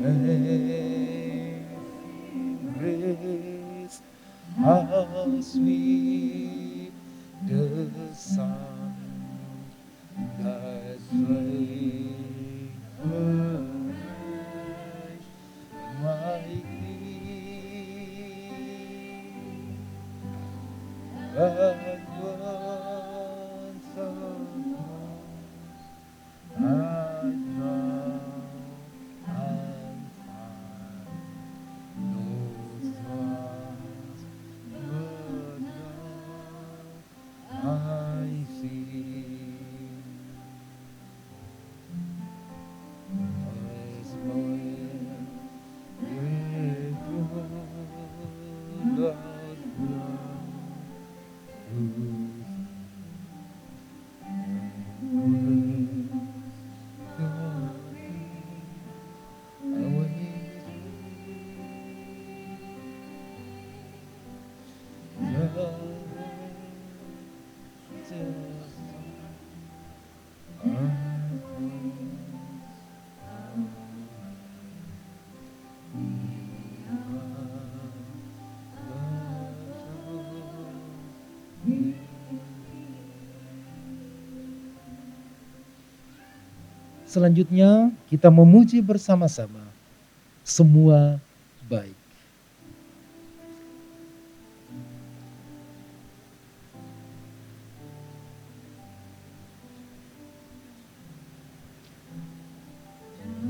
Amazing grace, how sweet the sound that saved my King. But once I now I'm found, those ones but now I see. As Noel Lord Selanjutnya kita memuji bersama-sama. Semua baik.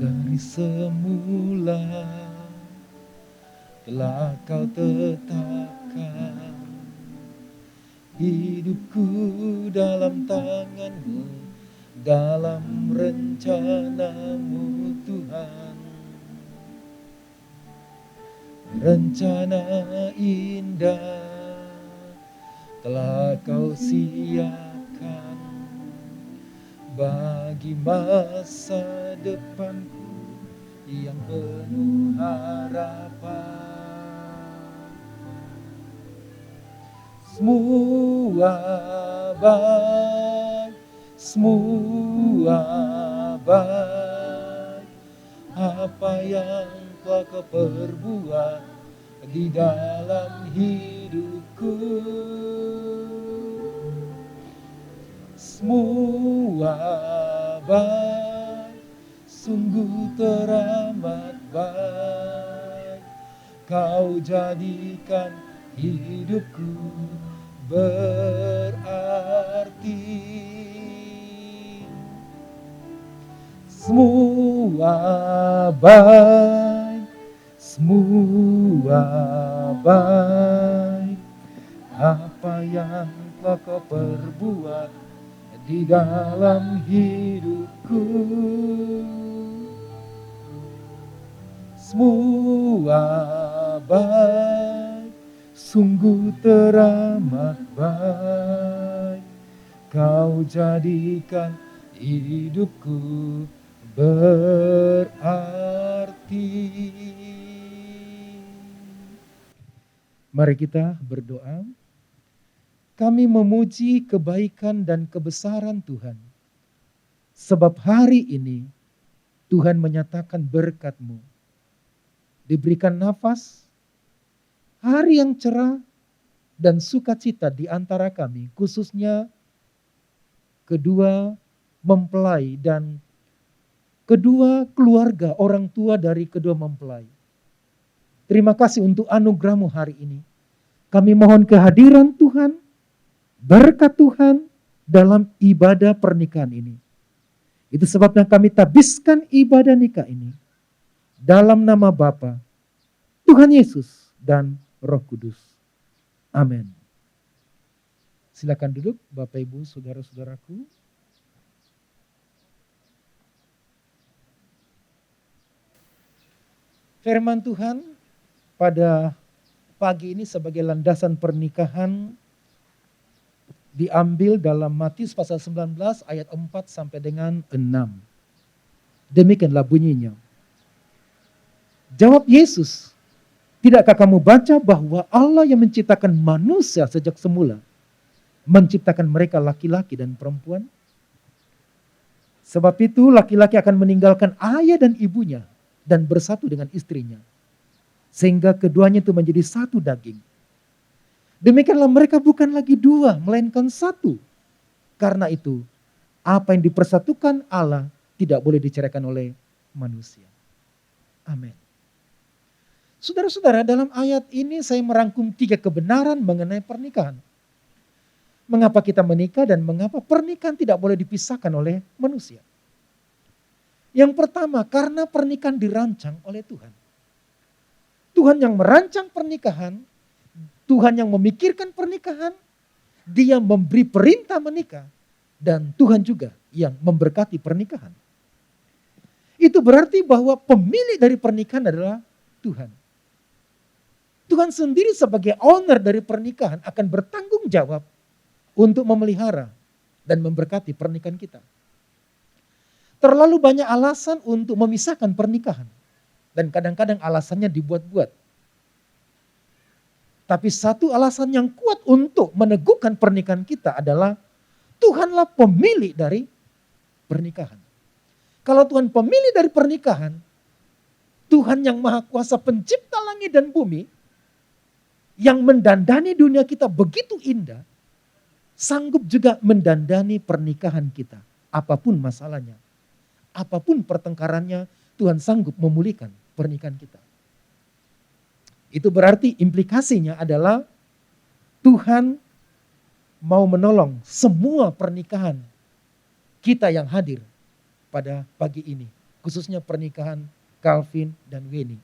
Dari semula telah kau tetapkan hidupku dalam tanganmu, dalam rencanamu Tuhan. Rencana indah telah kau siapkan bagi masa depanku yang penuh harapan. Semua baik, semua baik, apa yang telah kau perbuat di dalam hidupku. Semua baik, sungguh teramat baik, kau jadikan hidupku berarti. Semua baik, semua baik, apa yang telah kau perbuat di dalam hidupku. Semua baik, sungguh teramat baik, kau jadikan hidupku berarti. Mari kita berdoa. Kami memuji kebaikan dan kebesaran Tuhan. Sebab hari ini Tuhan menyatakan berkat-Mu. Diberikan nafas, hari yang cerah dan sukacita di antara kami, khususnya kedua mempelai dan kedua keluarga orang tua dari kedua mempelai. Terima kasih untuk anugerah-Mu hari ini. Kami mohon kehadiran Tuhan, berkat Tuhan dalam ibadah pernikahan ini. Itu sebabnya kami tabiskan ibadah nikah ini dalam nama Bapa, Tuhan Yesus dan Roh Kudus. Amin. Silakan duduk Bapak Ibu saudara-saudaraku. Firman Tuhan pada pagi ini sebagai landasan pernikahan diambil dalam Matius pasal 19 ayat 4 sampai dengan 6. Demikianlah bunyinya. Jawab Yesus, tidakkah kamu baca bahwa Allah yang menciptakan manusia sejak semula menciptakan mereka laki-laki dan perempuan? Sebab itu laki-laki akan meninggalkan ayah dan ibunya dan bersatu dengan istrinya. Sehingga keduanya itu menjadi satu daging. Demikianlah mereka bukan lagi dua, melainkan satu. Karena itu, apa yang dipersatukan Allah tidak boleh diceraikan oleh manusia. Amin. Saudara-saudara, dalam ayat ini saya merangkum 3 kebenaran mengenai pernikahan. Mengapa kita menikah dan mengapa pernikahan tidak boleh dipisahkan oleh manusia. Yang pertama, karena pernikahan dirancang oleh Tuhan. Tuhan yang merancang pernikahan, Tuhan yang memikirkan pernikahan, Dia memberi perintah menikah, dan Tuhan juga yang memberkati pernikahan. Itu berarti bahwa pemilik dari pernikahan adalah Tuhan. Tuhan sendiri sebagai owner dari pernikahan akan bertanggung jawab untuk memelihara dan memberkati pernikahan kita. Terlalu banyak alasan untuk memisahkan pernikahan. Dan kadang-kadang alasannya dibuat-buat. Tapi satu alasan yang kuat untuk meneguhkan pernikahan kita adalah Tuhanlah pemilik dari pernikahan. Kalau Tuhan pemilik dari pernikahan, Tuhan yang Maha Kuasa pencipta langit dan bumi, yang mendandani dunia kita begitu indah, sanggup juga mendandani pernikahan kita. Apapun masalahnya, apapun pertengkarannya, Tuhan sanggup memulihkan pernikahan kita. Itu berarti implikasinya adalah Tuhan mau menolong semua pernikahan kita yang hadir pada pagi ini. Khususnya pernikahan Calvin dan Weni.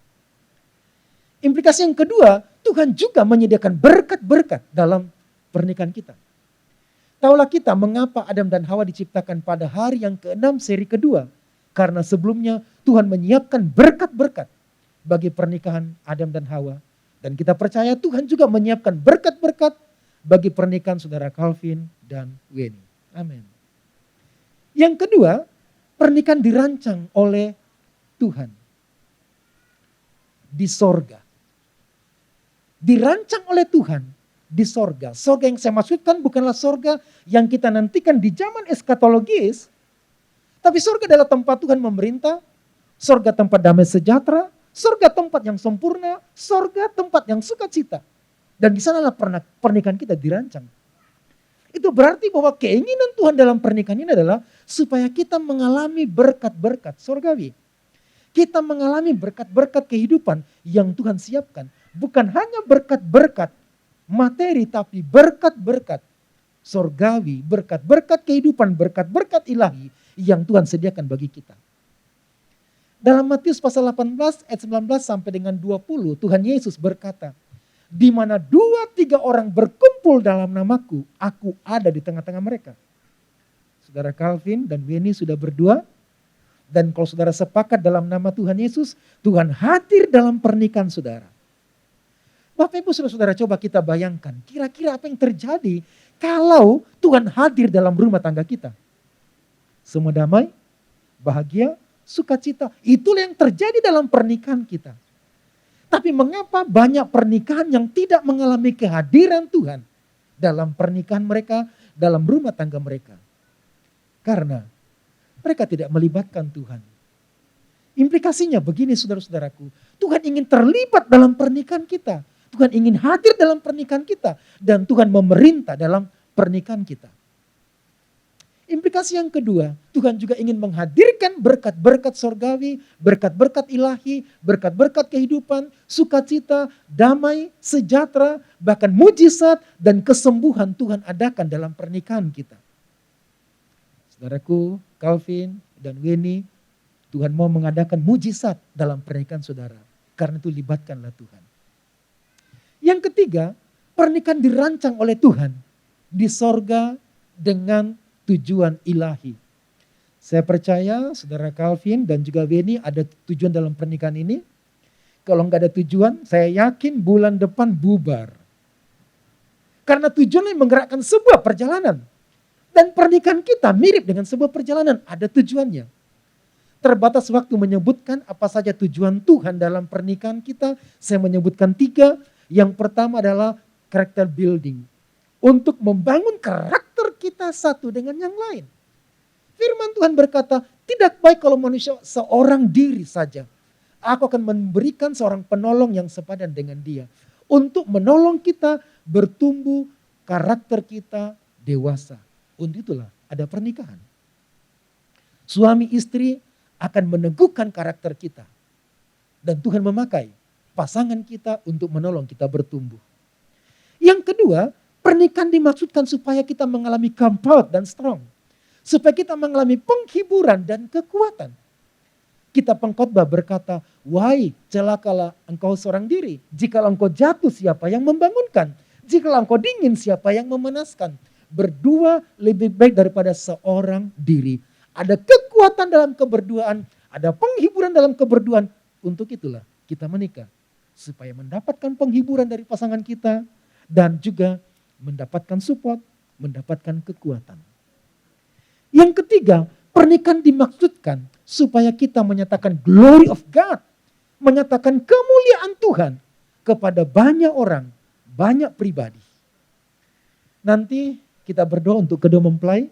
Implikasi yang kedua, Tuhan juga menyediakan berkat-berkat dalam pernikahan kita. Taulah kita mengapa Adam dan Hawa diciptakan pada hari yang ke-6 seri kedua. Karena sebelumnya Tuhan menyiapkan berkat-berkat bagi pernikahan Adam dan Hawa. Dan kita percaya Tuhan juga menyiapkan berkat-berkat bagi pernikahan saudara Calvin dan Weni. Amin. Yang kedua, pernikahan dirancang oleh Tuhan di sorga. Dirancang oleh Tuhan di sorga. Sorga yang saya maksudkan bukanlah sorga yang kita nantikan di zaman eskatologis. Tapi sorga adalah tempat Tuhan memerintah. Sorga tempat damai sejahtera. Sorga tempat yang sempurna. Sorga tempat yang sukacita. Dan di sanalah pernikahan kita dirancang. Itu berarti bahwa keinginan Tuhan dalam pernikahan ini adalah supaya kita mengalami berkat-berkat sorgawi. Kita mengalami berkat-berkat kehidupan yang Tuhan siapkan. Bukan hanya berkat-berkat materi, tapi berkat-berkat sorgawi, berkat-berkat kehidupan, berkat-berkat ilahi yang Tuhan sediakan bagi kita. Dalam Matius pasal 18 ayat 19 sampai dengan 20, Tuhan Yesus berkata, di mana 2-3 orang berkumpul dalam namaku, aku ada di tengah-tengah mereka. Saudara Calvin dan Weni sudah berdua. Dan kalau saudara sepakat dalam nama Tuhan Yesus, Tuhan hadir dalam pernikahan saudara. Bapak Ibu saudara coba kita bayangkan, kira-kira apa yang terjadi kalau Tuhan hadir dalam rumah tangga kita. Semua damai, bahagia, sukacita. Itulah yang terjadi dalam pernikahan kita. Tapi mengapa banyak pernikahan yang tidak mengalami kehadiran Tuhan dalam pernikahan mereka, dalam rumah tangga mereka? Karena mereka tidak melibatkan Tuhan. Implikasinya begini saudara-saudaraku, Tuhan ingin terlibat dalam pernikahan kita. Tuhan ingin hadir dalam pernikahan kita. Dan Tuhan memerintah dalam pernikahan kita. Implikasi yang kedua, Tuhan juga ingin menghadirkan berkat-berkat sorgawi, berkat-berkat ilahi, berkat-berkat kehidupan, sukacita, damai, sejahtera, bahkan mujizat dan kesembuhan Tuhan adakan dalam pernikahan kita. Saudaraku, Calvin dan Weni, Tuhan mau mengadakan mujizat dalam pernikahan saudara. Karena itu libatkanlah Tuhan. Yang ketiga, pernikahan dirancang oleh Tuhan di sorga dengan tujuan ilahi. Saya percaya saudara Calvin dan juga Weni ada tujuan dalam pernikahan ini. Kalau nggak ada tujuan, saya yakin bulan depan bubar. Karena tujuannya menggerakkan sebuah perjalanan. Dan pernikahan kita mirip dengan sebuah perjalanan, ada tujuannya. Terbatas waktu menyebutkan apa saja tujuan Tuhan dalam pernikahan kita. Saya menyebutkan 3. Yang pertama adalah character building. Untuk membangun karakter kita satu dengan yang lain. Firman Tuhan berkata, tidak baik kalau manusia seorang diri saja. Aku akan memberikan seorang penolong yang sepadan dengan dia. Untuk menolong kita bertumbuh karakter kita dewasa. Untuk itulah ada pernikahan. Suami istri akan meneguhkan karakter kita. Dan Tuhan memakai pasangan kita untuk menolong kita bertumbuh. Yang kedua, pernikahan dimaksudkan supaya kita mengalami comfort dan strong. Supaya kita mengalami penghiburan dan kekuatan. Kita pengkhotbah berkata, wahai celakalah engkau seorang diri. Jikalau engkau jatuh, siapa yang membangunkan? Jikalau engkau dingin, siapa yang memanaskan? Berdua lebih baik daripada seorang diri. Ada kekuatan dalam keberduaan, ada penghiburan dalam keberduaan. Untuk itulah kita menikah. Supaya mendapatkan penghiburan dari pasangan kita dan juga mendapatkan support, mendapatkan kekuatan. Yang ketiga, pernikahan dimaksudkan supaya kita menyatakan glory of God. Menyatakan kemuliaan Tuhan kepada banyak orang, banyak pribadi. Nanti kita berdoa untuk kedua mempelai.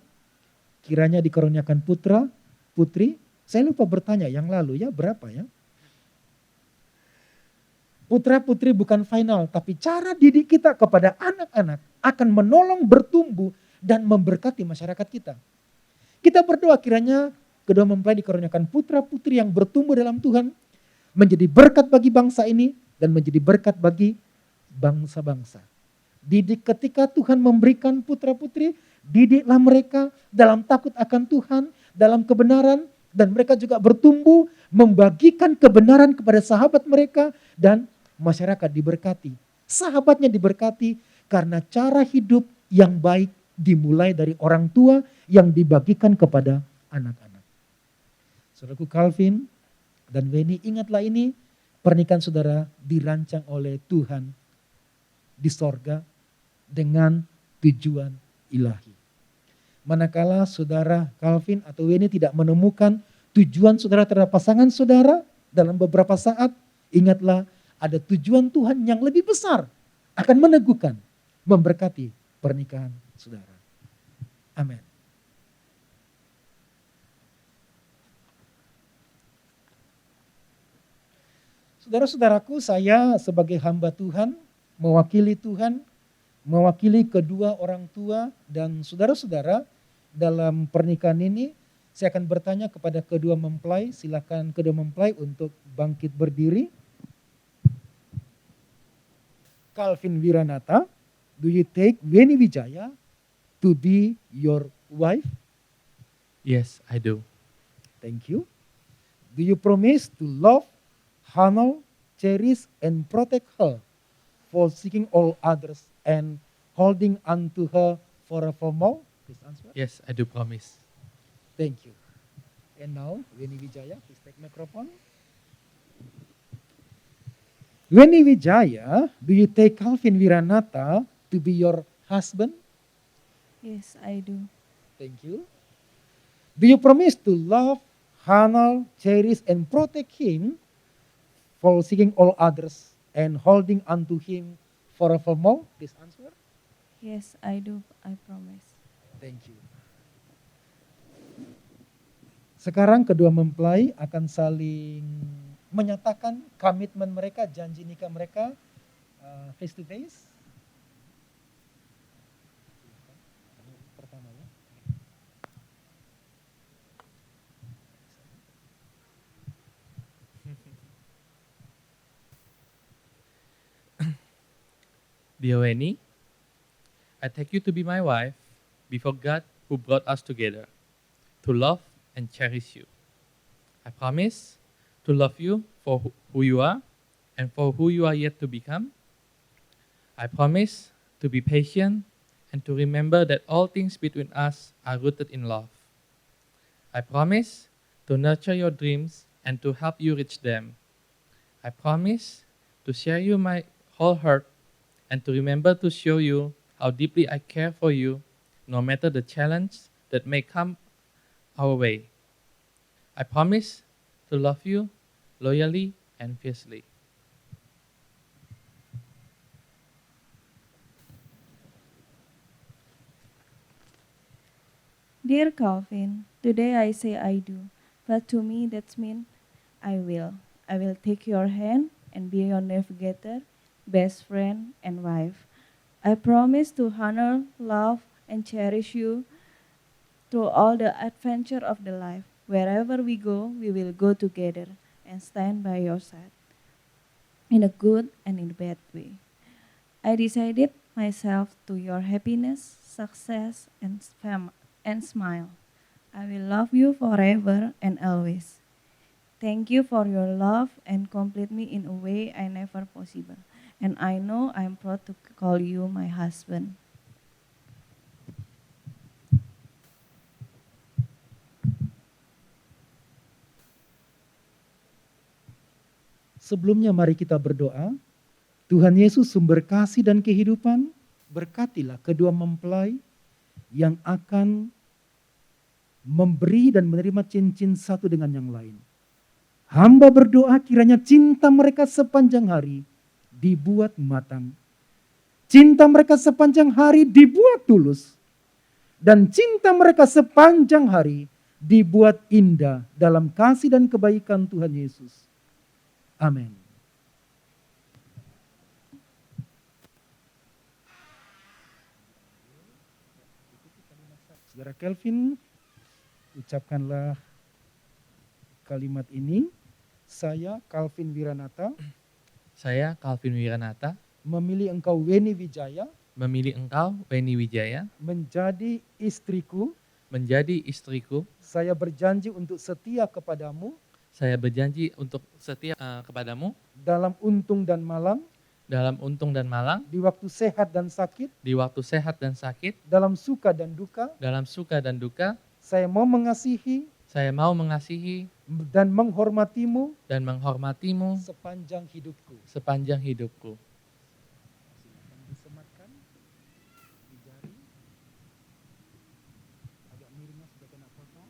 Kiranya dikaruniakan putra, putri. Saya lupa bertanya yang lalu ya, berapa ya? Putra putri bukan final, tapi cara didik kita kepada anak-anak akan menolong bertumbuh dan memberkati masyarakat kita. Kita berdoa kiranya kedua mempelai dikaruniakan putra putri yang bertumbuh dalam Tuhan, menjadi berkat bagi bangsa ini dan menjadi berkat bagi bangsa-bangsa. Didik ketika Tuhan memberikan putra putri, didiklah mereka dalam takut akan Tuhan, dalam kebenaran, dan mereka juga bertumbuh membagikan kebenaran kepada sahabat mereka dan masyarakat diberkati. Sahabatnya diberkati karena cara hidup yang baik dimulai dari orang tua yang dibagikan kepada anak-anak. Saudaraku Calvin dan Weni, ingatlah ini, pernikahan saudara dirancang oleh Tuhan di sorga dengan tujuan ilahi. Manakala saudara Calvin atau Weni tidak menemukan tujuan saudara terhadap pasangan saudara dalam beberapa saat, ingatlah ada tujuan Tuhan yang lebih besar akan meneguhkan, memberkati pernikahan saudara. Amin. Saudara-saudaraku, saya sebagai hamba Tuhan, mewakili Tuhan, mewakili kedua orang tua dan saudara-saudara dalam pernikahan ini, saya akan bertanya kepada kedua mempelai. Silakan kedua mempelai untuk bangkit berdiri. Calvin Wiranata, do you take Weni Wijaya to be your wife? Yes, I do. Thank you. Do you promise to love, honor, cherish, and protect her, forsaking all others and holding unto her forevermore? Please answer. Yes, I do promise. Thank you. And now, Weni Wijaya, please take microphone. Weni Wijaya, do you take Calvin Wiranata to be your husband? Yes, I do. Thank you. Do you promise to love, honor, cherish, and protect him, forsaking all others and holding unto him forevermore? Please answer. Yes, I do. I promise. Thank you. Sekarang kedua mempelai akan saling menyatakan komitmen mereka, janji nikah mereka face to face. Pertama ya. Dear Weni, I take you to be my wife before God who brought us together, to love and cherish you. I promise to love you for who you are and for who you are yet to become. I promise to be patient and to remember that all things between us are rooted in love. I promise to nurture your dreams and to help you reach them. I promise to share you my whole heart and to remember to show you how deeply I care for you, no matter the challenge that may come our way. I promise to love you loyally and fiercely. Dear Calvin, today I say I do, but to me that means I will. I will take your hand and be your navigator, best friend, and wife. I promise to honor, love, and cherish you through all the adventure of the life. Wherever we go, we will go together and stand by your side in a good and in a bad way. I decided myself to your happiness, success, and smile. I will love you forever and always. Thank you for your love and complete me in a way I never possible. And I know I'm proud to call you my husband. Sebelumnya mari kita berdoa. Tuhan Yesus sumber kasih dan kehidupan, berkatilah kedua mempelai yang akan memberi dan menerima cincin satu dengan yang lain. Hamba berdoa kiranya cinta mereka sepanjang hari dibuat matang. Cinta mereka sepanjang hari dibuat tulus. Dan cinta mereka sepanjang hari dibuat indah dalam kasih dan kebaikan Tuhan Yesus. Amin. Saudara Kelvin, ucapkanlah kalimat ini. Saya, Calvin Wiranata, Saya, Calvin Wiranata, memilih engkau Weni Wijaya memilih engkau, Weni Wijaya, menjadi istriku. menjadi istriku. Saya berjanji untuk setia kepadamu Saya berjanji untuk setia kepadamu dalam untung dan malang, dalam untung dan malang, di waktu sehat dan sakit, di waktu sehat dan sakit, dalam suka dan duka. dalam suka dan duka. Saya mau mengasihi Saya mau mengasihi dan menghormatimu dan menghormatimu sepanjang hidupku. sepanjang hidupku. Silakan disematkan di jari. Agak miringnya sudah kena foto.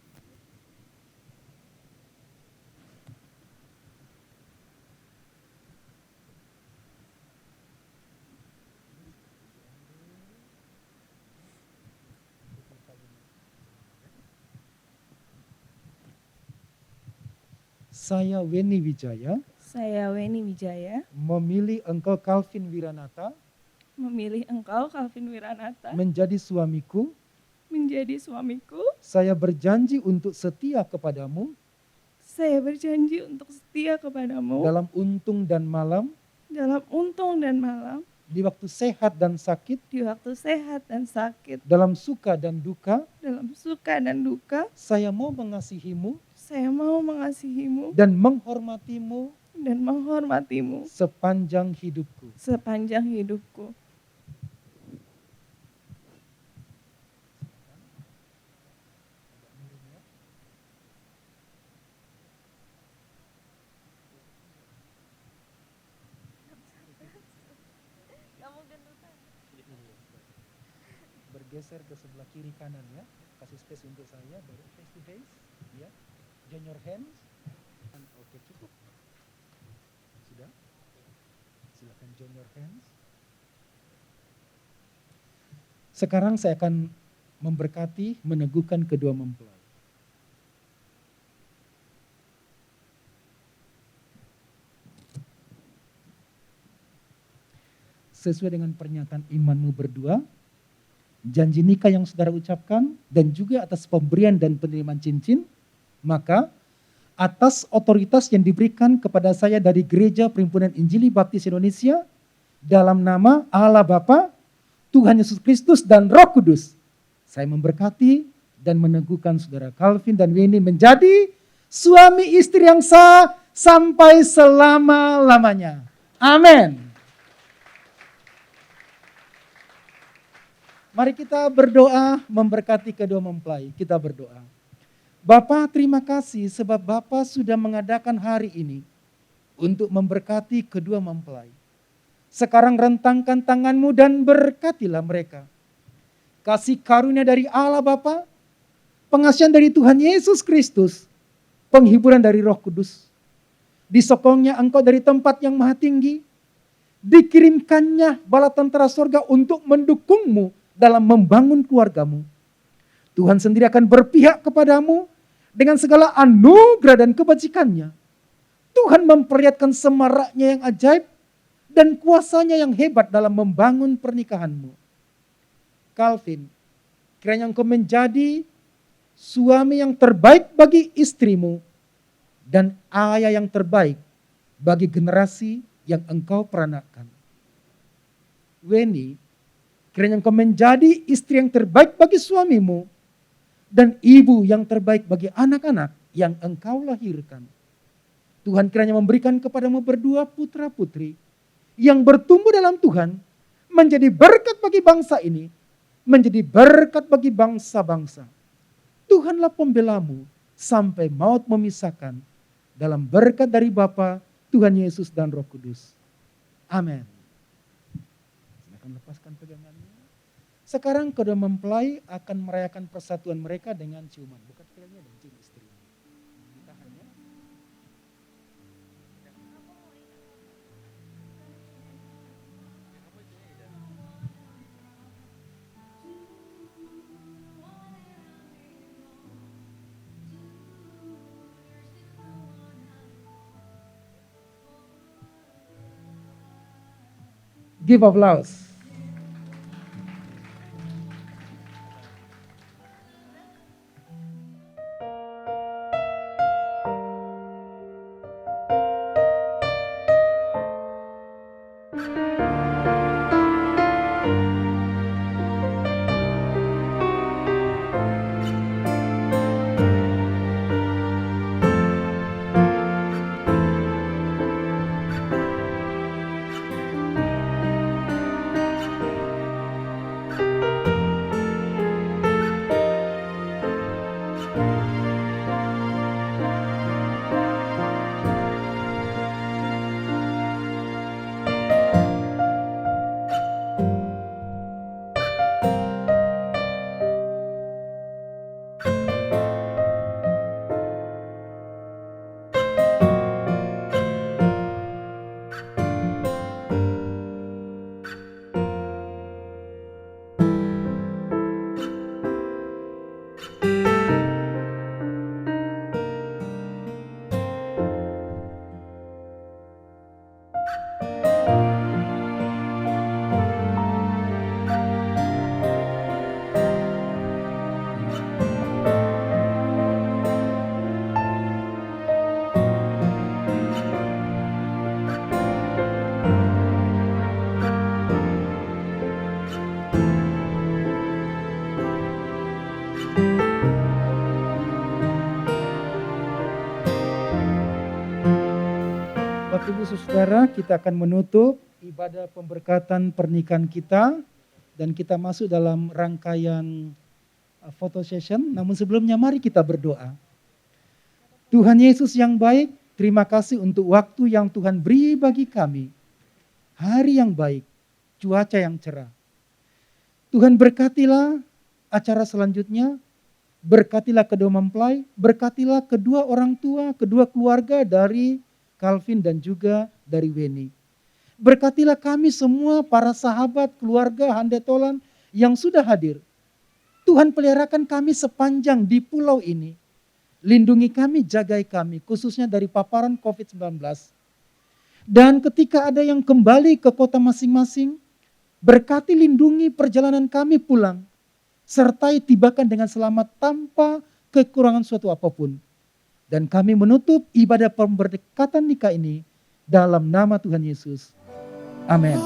Saya Weni Wijaya Saya Weni Wijaya, memilih engkau Calvin Wiranata memilih engkau Calvin Wiranata menjadi suamiku. menjadi suamiku. Saya berjanji untuk setia kepadamu Saya berjanji untuk setia kepadamu dalam untung dan malam, dalam untung dan malam, di waktu sehat dan sakit, di waktu sehat dan sakit, dalam suka dan duka. dalam suka dan duka. Saya mau mengasihimu Saya mau mengasihimu dan menghormatimu dan menghormatimu sepanjang hidupku. sepanjang hidupku. Bergeser ke sebelah kiri kanan ya. Kasih space untuk saya, baru face to face. Ya. Join your hands. Oke, cukup. Sudah? Silakan join your hands. Sekarang saya akan memberkati, meneguhkan kedua mempelai. Sesuai dengan pernyataan imanmu berdua, janji nikah yang saudara ucapkan, dan juga atas pemberian dan penerimaan cincin, maka atas otoritas yang diberikan kepada saya dari Gereja Perhimpunan Injili Baptis Indonesia, dalam nama Allah Bapa, Tuhan Yesus Kristus, dan Roh Kudus, saya memberkati dan meneguhkan saudara Calvin dan Weni menjadi suami istri yang sah sampai selama-lamanya. Amin. Mari kita berdoa memberkati kedua mempelai. Kita berdoa. Bapa, terima kasih sebab Bapa sudah mengadakan hari ini untuk memberkati kedua mempelai. Sekarang rentangkan tanganmu dan berkatilah mereka. Kasih karunia dari Allah Bapa, pengasihan dari Tuhan Yesus Kristus, penghiburan dari Roh Kudus. Disokongnya engkau dari tempat yang maha tinggi, dikirimkannya bala tentara sorga untuk mendukungmu dalam membangun keluargamu. Tuhan sendiri akan berpihak kepadamu dengan segala anugerah dan kebajikannya. Tuhan memperlihatkan semaraknya yang ajaib dan kuasanya yang hebat dalam membangun pernikahanmu. Calvin, kiranya engkau menjadi suami yang terbaik bagi istrimu dan ayah yang terbaik bagi generasi yang engkau peranakan. Weni, kiranya engkau menjadi istri yang terbaik bagi suamimu dan ibu yang terbaik bagi anak-anak yang engkau lahirkan. Tuhan kiranya memberikan kepadamu berdua putra-putri yang bertumbuh dalam Tuhan, menjadi berkat bagi bangsa ini, menjadi berkat bagi bangsa-bangsa. Tuhanlah pembelamu sampai maut memisahkan, dalam berkat dari Bapa, Tuhan Yesus dan Roh Kudus. Amin. Silakan lepaskan pegangannya. Sekarang kedua mempelai akan merayakan persatuan mereka dengan ciuman. Bukan kiranya dan cium istri. Ditahan ya. Give applause. Bapak Ibu Saudara, kita akan menutup ibadah pemberkatan pernikahan kita dan kita masuk dalam rangkaian photo session. Namun sebelumnya mari kita berdoa. Tuhan Yesus yang baik, terima kasih untuk waktu yang Tuhan beri bagi kami. Hari yang baik, cuaca yang cerah. Tuhan berkatilah acara selanjutnya, berkatilah kedua mempelai, berkatilah kedua orang tua, kedua keluarga dari Calvin dan juga dari Weni. Berkatilah kami semua para sahabat, keluarga, handetolan yang sudah hadir. Tuhan peliharakan kami sepanjang di pulau ini. Lindungi kami, jagai kami, khususnya dari paparan COVID-19. Dan ketika ada yang kembali ke kota masing-masing, berkati lindungi perjalanan kami pulang, sertai tibakan dengan selamat tanpa kekurangan suatu apapun. Dan kami menutup ibadah pemberkatan nikah ini dalam nama Tuhan Yesus. Amin.